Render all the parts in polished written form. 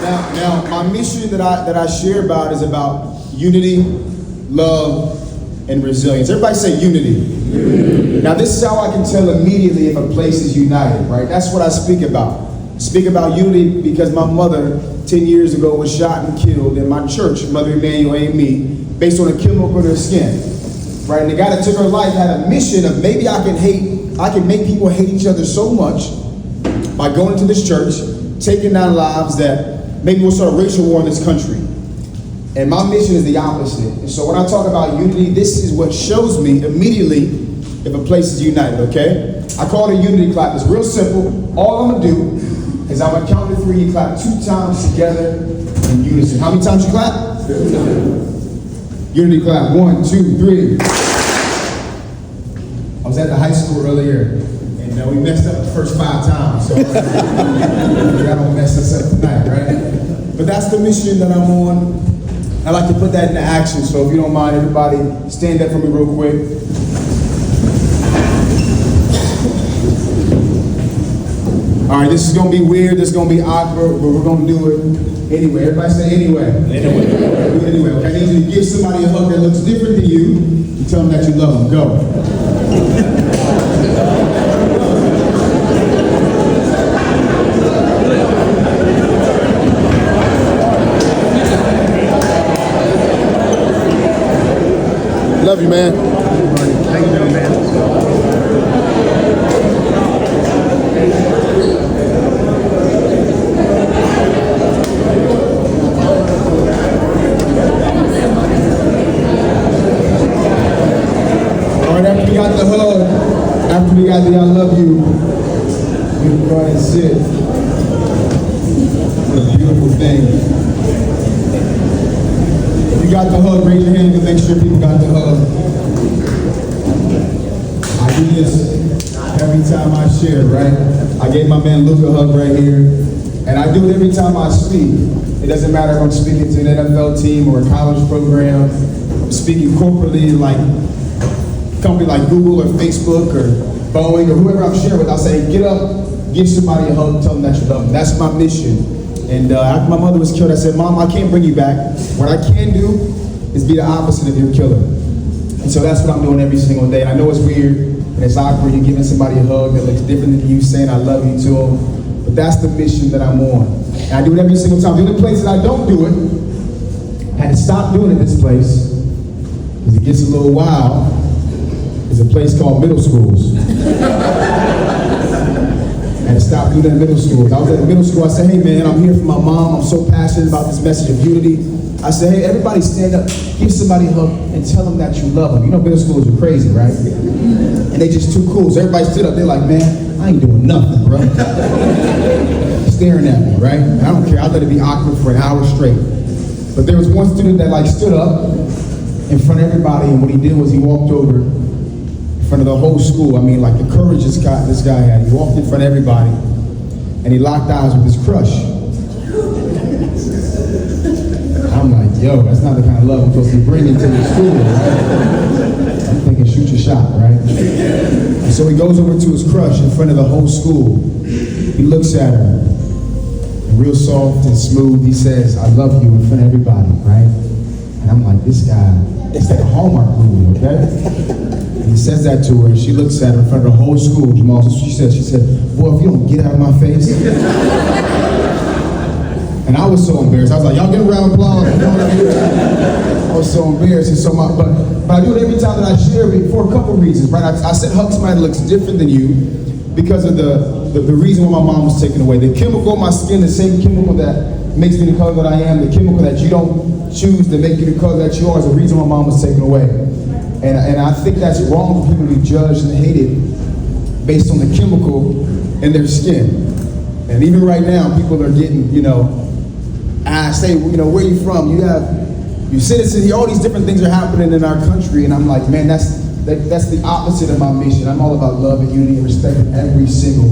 Now, my mission that I share about is about unity, love, and resilience. Everybody say unity. Now, this is how I can tell immediately if a place is united, right? That's what I speak about. I speak about unity because my mother, 10 years ago, was shot and killed in my church, Mother Emanuel and me, based on a chemical in her skin, right? And the guy that took her life had a mission of maybe I can make people hate each other so much by going to this church, taking down lives that maybe we'll start a racial war in this country. And my mission is the opposite. And so when I talk about unity, this is what shows me immediately if a place is united, okay? I call it a unity clap. It's real simple. All I'm gonna do is I'm gonna count to 3, you clap 2 times together in unison. How many times you clap? 2. Unity clap, 1, 2, 3. I was at the high school earlier, and we messed up the first 5 times, so I don't mess this up tonight, right? But that's the mission that I'm on. I like to put that into action, so if you don't mind, everybody stand up for me real quick. All right, this is gonna be weird, this is gonna be awkward, but we're gonna do it anyway. Everybody say anyway. Anyway. Do it anyway, okay? I need you to give somebody a hug that looks different than you and tell them that you love them. Go. Love you, man. How you doing, man? All right, after we got the hug, after we got the I love you, we can go ahead and sit. What a beautiful thing. If you got the hug, raise your hand to make sure people got the hug. I do this every time I share, right? I gave my man Luke a hug right here, and I do it every time I speak. It doesn't matter if I'm speaking to an NFL team or a college program. I'm speaking corporately, like a company like Google or Facebook or Boeing or whoever I'm sharing with. I'll say, get up, give somebody a hug, tell them that you love them. That's my mission. And after my mother was killed, I said, Mom, I can't bring you back. What I can do is be the opposite of your killer. And so that's what I'm doing every single day. And I know it's weird and it's awkward. You're giving somebody a hug that looks different than you, saying I love you to them. But that's the mission that I'm on. And I do it every single time. The only place that I don't do it, I had to stop doing it this place, because it gets a little wild, is a place called middle schools. I had to stop doing that in middle school. I was at middle school, I said, hey man, I'm here for my mom. I'm so passionate about this message of unity. I said, hey, everybody stand up, give somebody a hug, and tell them that you love them. You know middle schools are crazy, right? And they just too cool. So everybody stood up, they're like, man, I ain't doing nothing, bro. Staring at me, right? And I don't care, I let it be awkward for an hour straight. But there was one student that stood up in front of everybody, and what he did was he walked over in front of the whole school. I mean, like the courage this guy had. He walked in front of everybody, and he locked eyes with his crush. I'm like, yo, that's not the kind of love I'm supposed to be bringing to the school, right? I'm thinking, shoot your shot, right? And so he goes over to his crush in front of the whole school. He looks at her, and real soft and smooth, he says, I love you in front of everybody, right? And I'm like, this guy, it's like a Hallmark movie, okay? And he says that to her, and she looks at her in front of the whole school, Jamal. She said, boy, if you don't get out of my face. And I was so embarrassed. I was like, y'all give a round of applause. I was so embarrassed. And so but I do it every time that I share it for a couple reasons, right? I said hug somebody that looks different than you because of the reason why my mom was taken away. The chemical in my skin, the same chemical that makes me the color that I am, the chemical that you don't choose to make you the color that you are is the reason my mom was taken away. And I think that's wrong for people to be judged and hated based on the chemical in their skin. And even right now, people are getting, I say, where are you from? You citizen here, all these different things are happening in our country, and I'm like, man, that's the opposite of my mission. I'm all about love and unity and respecting every single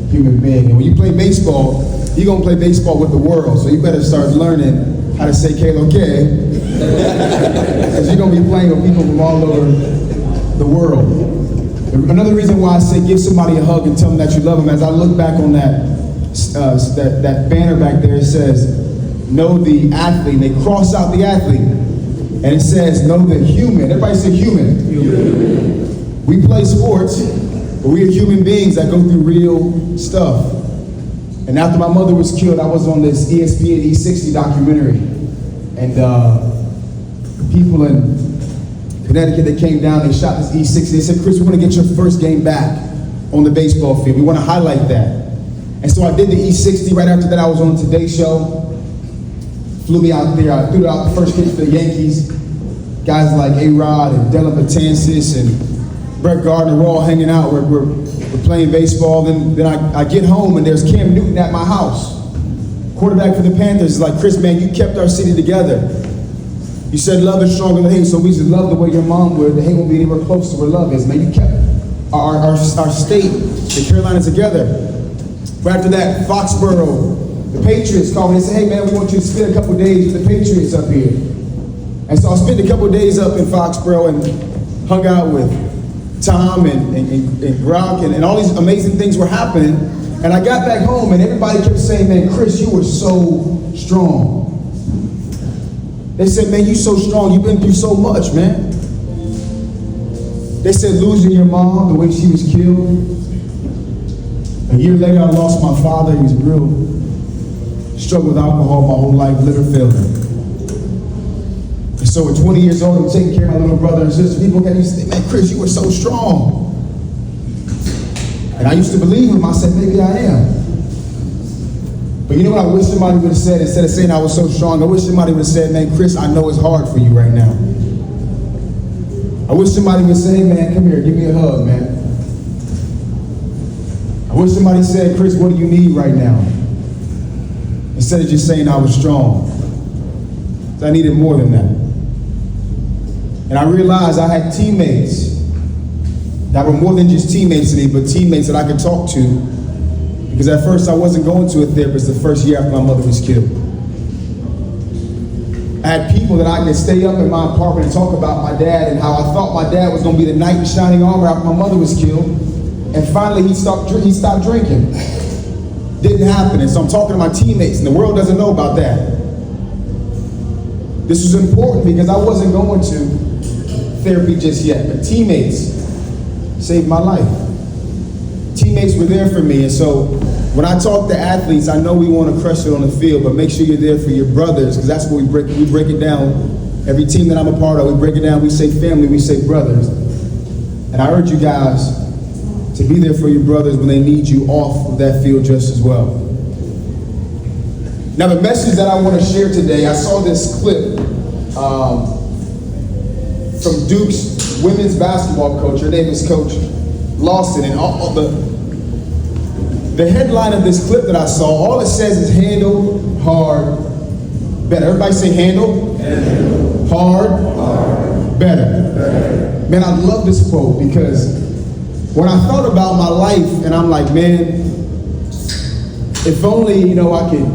human being. And when you play baseball, you're gonna play baseball with the world, so you better start learning how to say Kalo K, because you're gonna be playing with people from all over the world. Another reason why I say give somebody a hug and tell them that you love them, as I look back on that banner back there, it says, know the athlete. And they cross out the athlete. And it says, know the human. Everybody say human. Human. We play sports, but we are human beings that go through real stuff. And after my mother was killed, I was on this ESPN E60 documentary. And people in Connecticut, they came down, they shot this E60. They said, Chris, we want to get your first game back on the baseball field. We want to highlight that. And so I did the E60. Right after that, I was on Today Show. Flew me out there. I threw out the first pitch for the Yankees. Guys like A-Rod and Dylan Betances and Brett Gardner were all hanging out. We're playing baseball. Then I get home and there's Cam Newton at my house. Quarterback for the Panthers is like, Chris, man, you kept our city together. You said love is stronger than hate, so we should love the way your mom would. The hate won't be anywhere close to where love is, man. You kept our state, the Carolinas, together. Right after that, Foxborough, the Patriots called me and said, hey, man, we want you to spend a couple of days with the Patriots up here. And so I spent a couple of days up in Foxborough and hung out with Tom and Gronk, and all these amazing things were happening. And I got back home and everybody kept saying, man, Chris, you were so strong. They said, man, you so strong. You've been through so much, man. They said losing your mom, the way she was killed. A year later, I lost my father. He was real, struggled with alcohol my whole life, liver failure. And so at 20 years old, I'm taking care of my little brother and sister. People came and say, man, Chris, you were so strong. And I used to believe him. I said, maybe I am. But you know what I wish somebody would have said? Instead of saying I was so strong, I wish somebody would have said, man, Chris, I know it's hard for you right now. I wish somebody would say, hey, man, come here, give me a hug, man. I wish somebody said, Chris, what do you need right now? Instead of just saying I was strong. I needed more than that. And I realized I had teammates that were more than just teammates to me, but teammates that I could talk to. Because at first I wasn't going to a therapist the first year after my mother was killed. I had people that I could stay up in my apartment and talk about my dad and how I thought my dad was going to be the knight in shining armor after my mother was killed. And finally he stopped drinking. Didn't happen. And so I'm talking to my teammates and the world doesn't know about that. This was important because I wasn't going to therapy just yet, but teammates saved my life. Teammates were there for me, and so when I talk to athletes, I know we want to crush it on the field, but make sure you're there for your brothers, because that's what we break it down. Every team that I'm a part of, we break it down. We say family, we say brothers. And I urge you guys to be there for your brothers when they need you off of that field just as well. Now the message that I want to share today, I saw this clip from Duke's women's basketball coach. Her name is Coach Lawson, and the headline of this clip that I saw, all it says is handle hard, better. Everybody say handle, hard, better. Man, I love this quote because when I thought about my life, and I'm like, man, if only, I could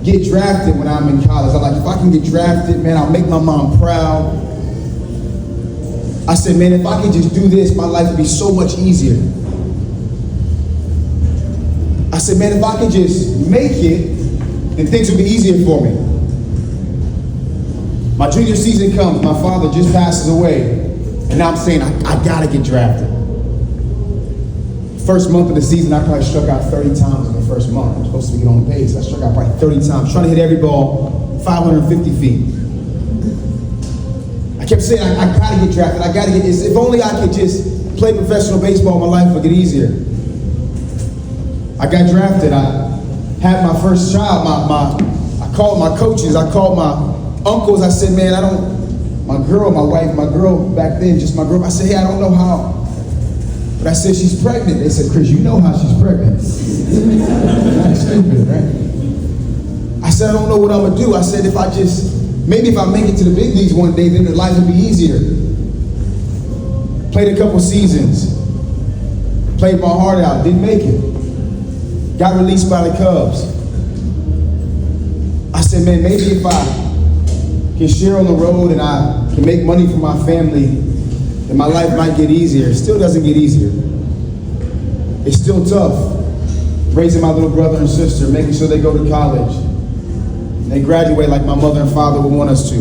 get drafted when I'm in college. I'm like, if I can get drafted, man, I'll make my mom proud. I said, man, if I could just do this, my life would be so much easier. I said, man, if I could just make it, then things would be easier for me. My junior season comes, my father just passes away, and now I'm saying, I gotta get drafted. First month of the season, I probably struck out 30 times in the first month. I'm supposed to get on the pace. I struck out probably 30 times, trying to hit every ball 550 feet. I kept saying, I gotta get drafted, I gotta get this. If only I could just play professional baseball, my life would get easier. I got drafted, I had my first child, I called my coaches, I called my uncles, I said, man, my girl back then, just my girl, I said, hey, I don't know how, but I said, she's pregnant. They said, Chris, you know how she's pregnant. That's stupid, right? I said, I don't know what I'm gonna do. I said, maybe if I make it to the big leagues one day, then the life will be easier. Played a couple seasons. Played my heart out, didn't make it. Got released by the Cubs. I said, man, maybe if I can share on the road and I can make money for my family, then my life might get easier. It still doesn't get easier. It's still tough. Raising my little brother and sister, making sure they go to college. They graduate like my mother and father would want us to.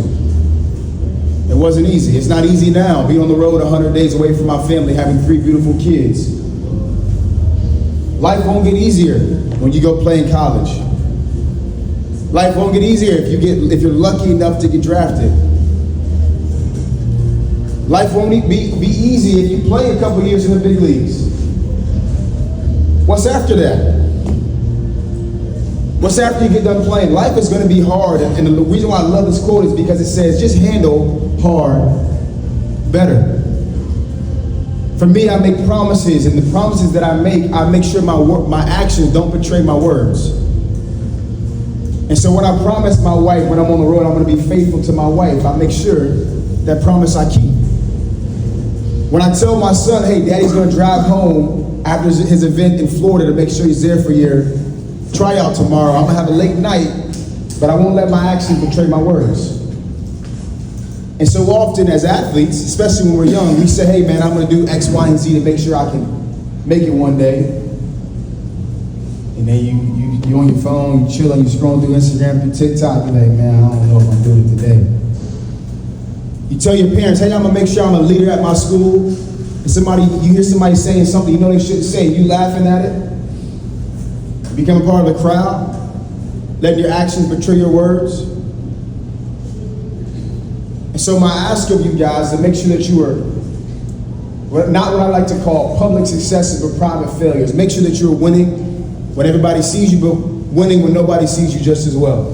It wasn't easy. It's not easy now. Be on the road 100 days away from my family, having 3 beautiful kids. Life won't get easier when you go play in college. Life won't get easier if you're lucky enough to get drafted. Life won't be easy if you play a couple years in the big leagues. What's after that? What's after you get done playing? Life is going to be hard, and the reason why I love this quote is because it says, just handle hard better. For me, I make promises, and the promises that I make sure my actions don't betray my words. And so when I promise my wife, when I'm on the road, I'm going to be faithful to my wife. I make sure that promise I keep. When I tell my son, hey, daddy's going to drive home after his event in Florida to make sure he's there for your tryout tomorrow, I'm going to have a late night, but I won't let my actions betray my words. And so often as athletes, especially when we're young, we say, hey man, I'm going to do X, Y, and Z to make sure I can make it one day. And then you on your phone, you chilling, you scroll through Instagram, through TikTok, you're like, man, I don't know if I'm doing it today. You tell your parents, hey, I'm going to make sure I'm a leader at my school. And you hear somebody saying something you know they shouldn't say, you laughing at it. You become a part of the crowd, letting your actions betray your words. And so my ask of you guys is to make sure that you are not what I like to call public successes but private failures. Make sure that you're winning when everybody sees you, but winning when nobody sees you just as well.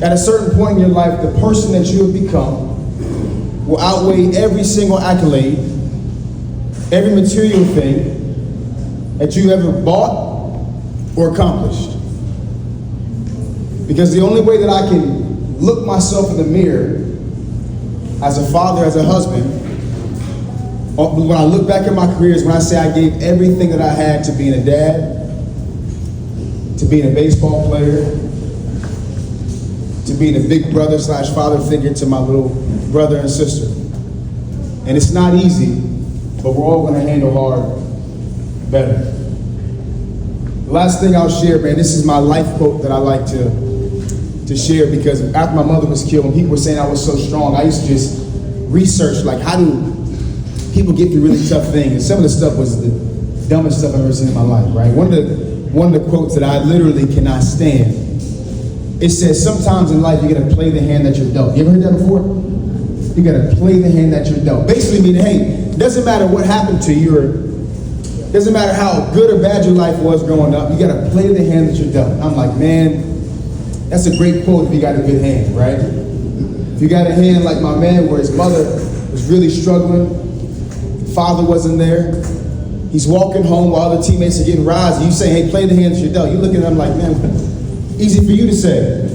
At a certain point in your life, the person that you have become will outweigh every single accolade, every material thing that you ever bought or accomplished. Because the only way that I can look myself in the mirror as a father, as a husband, when I look back at my career is when I say I gave everything that I had to being a dad, to being a baseball player, to being a big brother / father figure to my little brother and sister. And it's not easy, but we're all going to handle hard better. The last thing I'll share, man, this is my life quote that I like to share, because after my mother was killed, when people were saying I was so strong, I used to just research, like, how do people get through really tough things? And some of the stuff was the dumbest stuff I've ever seen in my life, right? One of the quotes that I literally cannot stand, it says, sometimes in life you gotta play the hand that you're dealt. You ever heard that before? You gotta play the hand that you're dealt. Basically meaning, hey, it doesn't matter what happened to you, or it doesn't matter how good or bad your life was growing up, you gotta play the hand that you're dealt. And I'm like, man, that's a great quote if you got a good hand, right? If you got a hand like my man where his mother was really struggling, the father wasn't there, he's walking home while other teammates are getting rides, and you say, hey, play the hand that you're dealt. You look at him like, man, easy for you to say.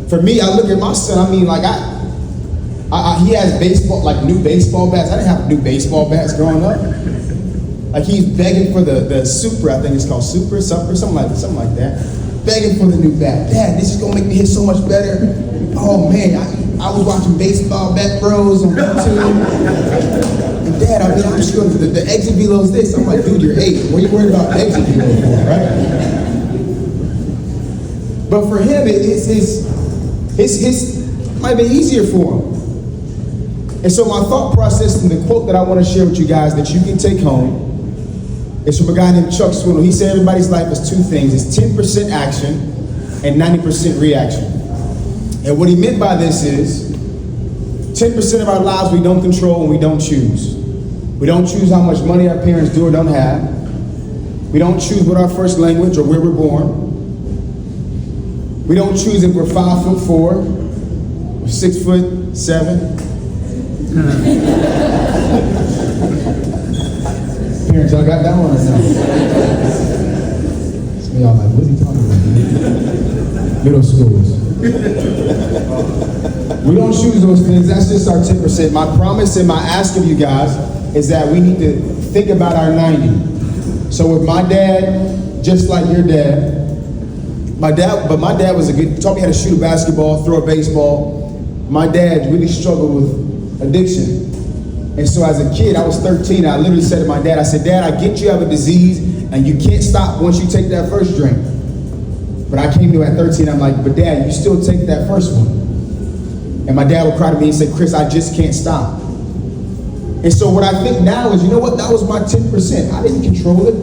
For me, I look at my son, I mean, like, he has baseball, like new baseball bats. I didn't have new baseball bats growing up. Like, he's begging for the Super, I think it's called Super, something like that. Begging for the new bat. Dad, this is gonna make me hit so much better. Oh man, I was watching Baseball Bat Bros on YouTube. And Dad, I mean, I'm just going the exit velo is this. I'm like, dude, you're 8. What are you worried about exit velo for, right? But for him, it might be easier for him. And so my thought process and the quote that I want to share with you guys that you can take home is from a guy named Chuck Swindoll. He said everybody's life is 2 things. It's 10% action and 90% reaction. And what he meant by this is 10% of our lives we don't control and we don't choose. We don't choose how much money our parents do or don't have. We don't choose what our first language or where we're born. We don't choose if we're 5'4" or 6'7". Parents, y'all got that one or no? Some of y'all like, what's he talking about, man? Middle schools. We don't choose those things. That's just our 10%. My promise and my ask of you guys is that we need to think about our 90. So with my dad, just like your dad, my dad was taught me how to shoot a basketball, throw a baseball. My dad really struggled with addiction. And so as a kid, I was 13, I literally said to my dad, I said, Dad, I get you have a disease and you can't stop once you take that first drink. But I came to at 13, I'm like, but Dad, you still take that first one. And my dad would cry to me and say, Chris, I just can't stop. And so what I think now is, you know what, that was my 10%. I didn't control it,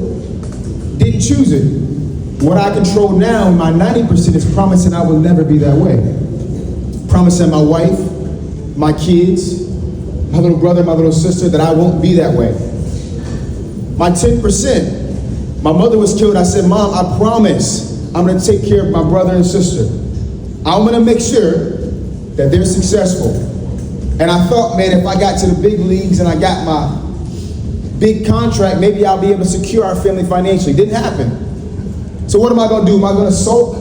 didn't choose it. What I control now, my 90%, is promising I will never be that way. Promising my wife, my kids, my little brother, my little sister, that I won't be that way. My 10%, my mother was killed. I said, Mom, I promise I'm gonna take care of my brother and sister. I'm gonna make sure that they're successful. And I thought, man, if I got to the big leagues and I got my big contract, maybe I'll be able to secure our family financially. Didn't happen. So what am I gonna do? Am I gonna sulk?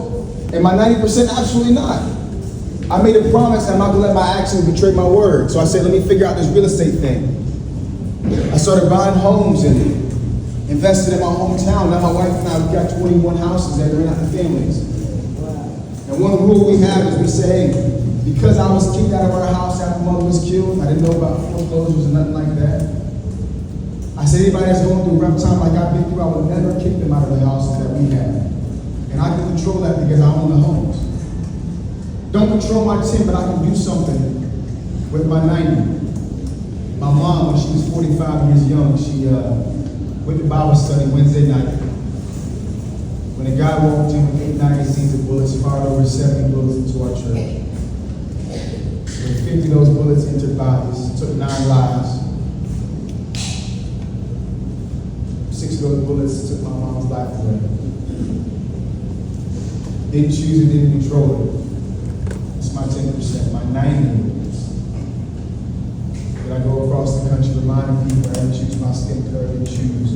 Am I 90%? Absolutely not. I made a promise, and I'm not gonna let my actions betray my word. So I said, let me figure out this real estate thing. I started buying homes and invested in my hometown. Now my wife and I, we've got 21 houses that are in our families. And one rule we have is we say, hey, because I was kicked out of our house after mother was killed, I didn't know about foreclosures or nothing like that. I said, anybody that's going through a rough time like I've been through, I would never kick them out of the houses that we have. And I can control that because I own the homes. Don't control my 10, but I can do something with my 90. My mom, when she was 45 years young, she went to Bible study Wednesday night. When a guy walked in with 8 magazines of bullets, fired over 70 bullets into our church. When 50 of those bullets entered bodies, took 9 lives. 6 of those bullets took my mom's life away. Didn't choose it, didn't control it. It's my 10%, my 90%. Did I go across the country reminding people I didn't choose my skin color, didn't choose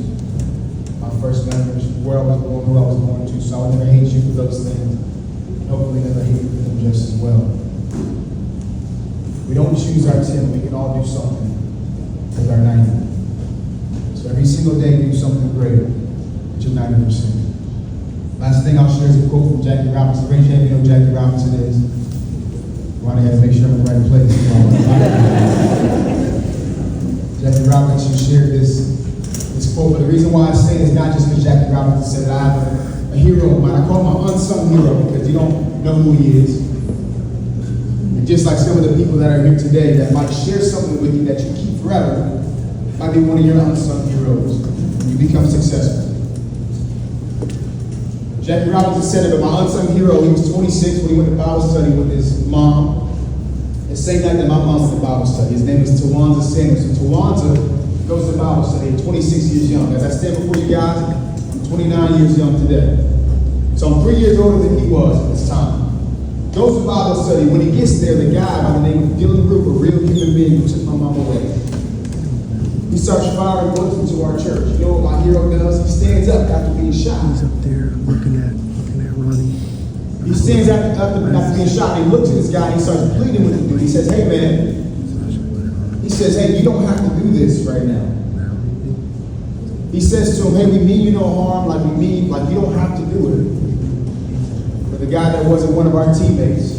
my first language, where I was born, who I was born to, so I would never hate you for those things. Hopefully never hate you for them just as well. We don't choose our 10, we can all do something with our 90. So every single day do something great with your 90%. Last thing I'll share is a quote from Jackie Robinson. Raise your hand if you know who Jackie Robinson is. I had to make sure I'm in the right place. Jackie Robinson shared this quote, but the reason why I say it is not just because Jackie Robinson said that. I have a hero of mine. I call him my unsung hero because you don't know who he is. And just like some of the people that are here today that might share something with you that you keep forever, might be one of your unsung heroes when you become successful. Jackie Robinson said it, but my unsung hero, he was 26 when he went to Bible study with his mom. The same night that my mom went to Bible study. His name is Tawanza Sanders. And Tawanza goes to Bible study at 26 years young. As I stand before you guys, I'm 29 years young today. So I'm 3 years older than he was at this time. Goes to Bible study. When he gets there, the guy by the name of Dylan Group, a real human being who took my mom away, he starts firing bullets into our church. You know what my hero does? He stands up after being shot. He's up there looking at Ronnie. He stands after being shot, and he looks at this guy, and he starts pleading with the dude. He says, hey man, he says, hey, you don't have to do this right now. He says to him, hey, we mean you no harm, like you don't have to do it. But the guy that wasn't one of our teammates,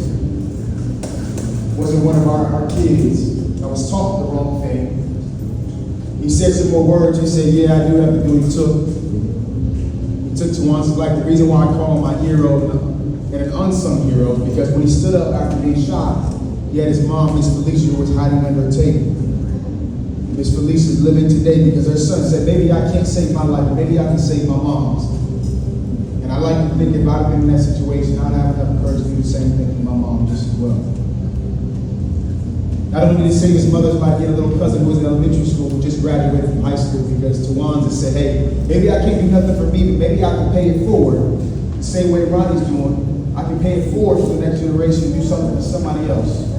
wasn't one of our kids, that was taught the wrong thing, he said some more words. He said, yeah, I do have to do what he took. He took Tawanza's life. The reason why I call him my hero and an unsung hero is because when he stood up after being shot, he had his mom, Miss Felicia, who was hiding under a table. Miss Felicia is living today because her son said, maybe I can't save my life, but maybe I can save my mom's. And I like to think if I'd been in that situation, I'd have enough courage to do the same thing for my mom just as well. Not only did he save his mother's life, he had a little cousin who was in elementary school who just graduated from high school because Tawanza said, hey, maybe I can't do nothing for me, but maybe I can pay it forward. The same way Ronnie's doing, I can pay it forward for the next generation and do something for somebody else.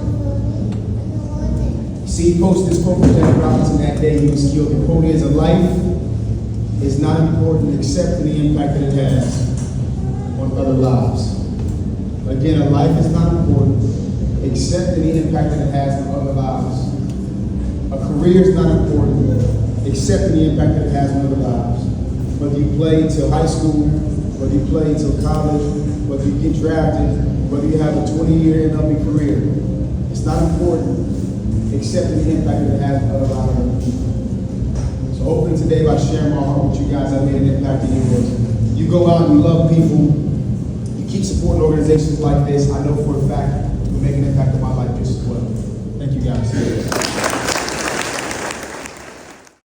See, he posted this quote from Jackie Robinson that day he was killed. The quote is, a life is not important except for the impact that it has on other lives. Again, a life is not important except for the impact that it has on other lives. A career is not important except for the impact that it has on other lives. Whether you play till high school, whether you play till college, whether you get drafted, whether you have a 20-year MLB career, it's not important except for the impact that it has on other lives. So hopefully today by sharing my heart with you guys, I made an impact in yours. You go out and you love people, you keep organizations like this, I know for a fact we make an impact on my